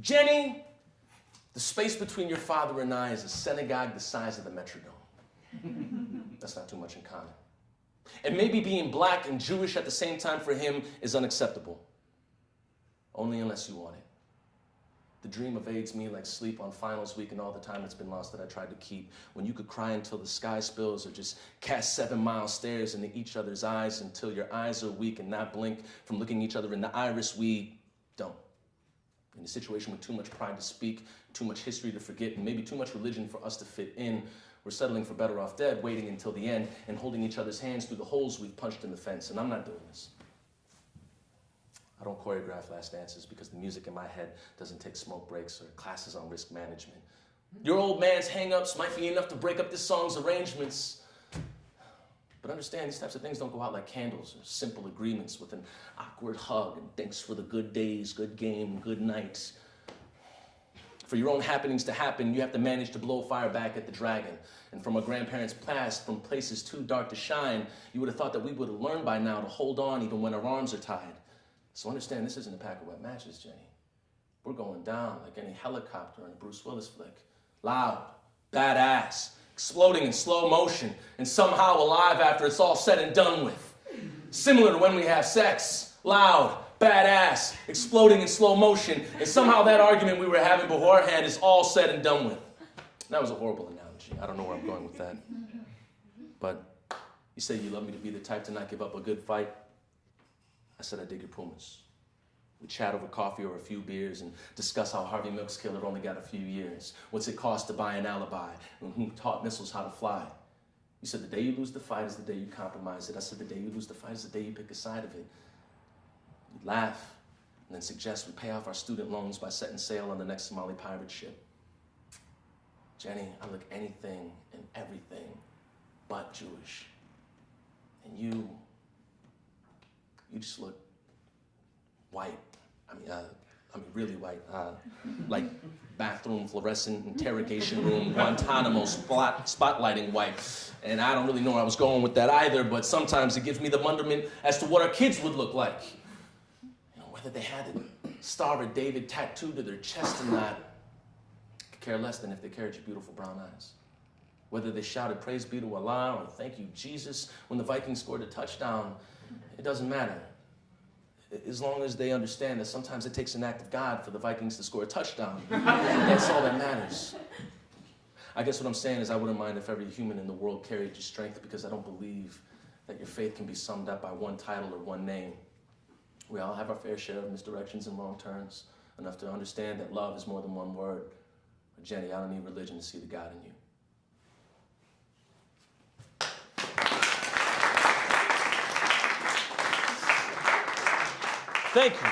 Jenny, the space between your father and I is a synagogue the size of the Metrodome. That's not too much in common. And maybe being black and Jewish at the same time for him is unacceptable. Only unless you want it. The dream evades me like sleep on finals week and all the time that's been lost that I tried to keep. When you could cry until the sky spills or just cast 7-mile stares into each other's eyes until your eyes are weak and not blink from looking each other in the iris, we don't. In a situation with too much pride to speak, too much history to forget, and maybe too much religion for us to fit in, we're settling for better off dead, waiting until the end and holding each other's hands through the holes we've punched in the fence. And I'm not doing this. I don't choreograph last dances because the music in my head doesn't take smoke breaks or classes on risk management. Your old man's hang-ups might be enough to break up this song's arrangements. But understand, these types of things don't go out like candles or simple agreements with an awkward hug and thanks for the good days, good game, good nights. For your own happenings to happen, you have to manage to blow fire back at the dragon. And from our grandparents' past, from places too dark to shine, you would have thought that we would have learned by now to hold on even when our arms are tied. So understand, this isn't a pack of wet matches, Jenny. We're going down like any helicopter in a Bruce Willis flick. Loud, badass, exploding in slow motion, and somehow alive after it's all said and done with. Similar to when we have sex. Loud, badass, exploding in slow motion, and somehow that argument we were having beforehand is all said and done with. That was a horrible analogy. I don't know where I'm going with that. But you say you love me to be the type to not give up a good fight. I said I dig your Pumas. We chat over coffee or a few beers and discuss how Harvey Milk's killer only got a few years. What's it cost to buy an alibi? And who taught missiles how to fly? You said the day you lose the fight is the day you compromise it. I said the day you lose the fight is the day you pick a side of it. You'd laugh and then suggest we pay off our student loans by setting sail on the next Somali pirate ship. Jenny, I look anything and everything but Jewish. And you just look white. I mean really white. Like bathroom, fluorescent, interrogation room, Guantanamo, spotlighting white. And I don't really know where I was going with that either, but sometimes it gives me the wonderment as to what our kids would look like. You know, whether they had the Star of David tattooed to their chest or not, I could care less than if they carried your beautiful brown eyes. Whether they shouted praise be to Allah or thank you Jesus when the Vikings scored a touchdown, it doesn't matter. As long as they understand that sometimes it takes an act of God for the Vikings to score a touchdown. That's all that matters. I guess what I'm saying is I wouldn't mind if every human in the world carried your strength, because I don't believe that your faith can be summed up by one title or one name. We all have our fair share of misdirections and wrong turns, enough to understand that love is more than one word. But Jenny, I don't need religion to see the God in you. Thank you.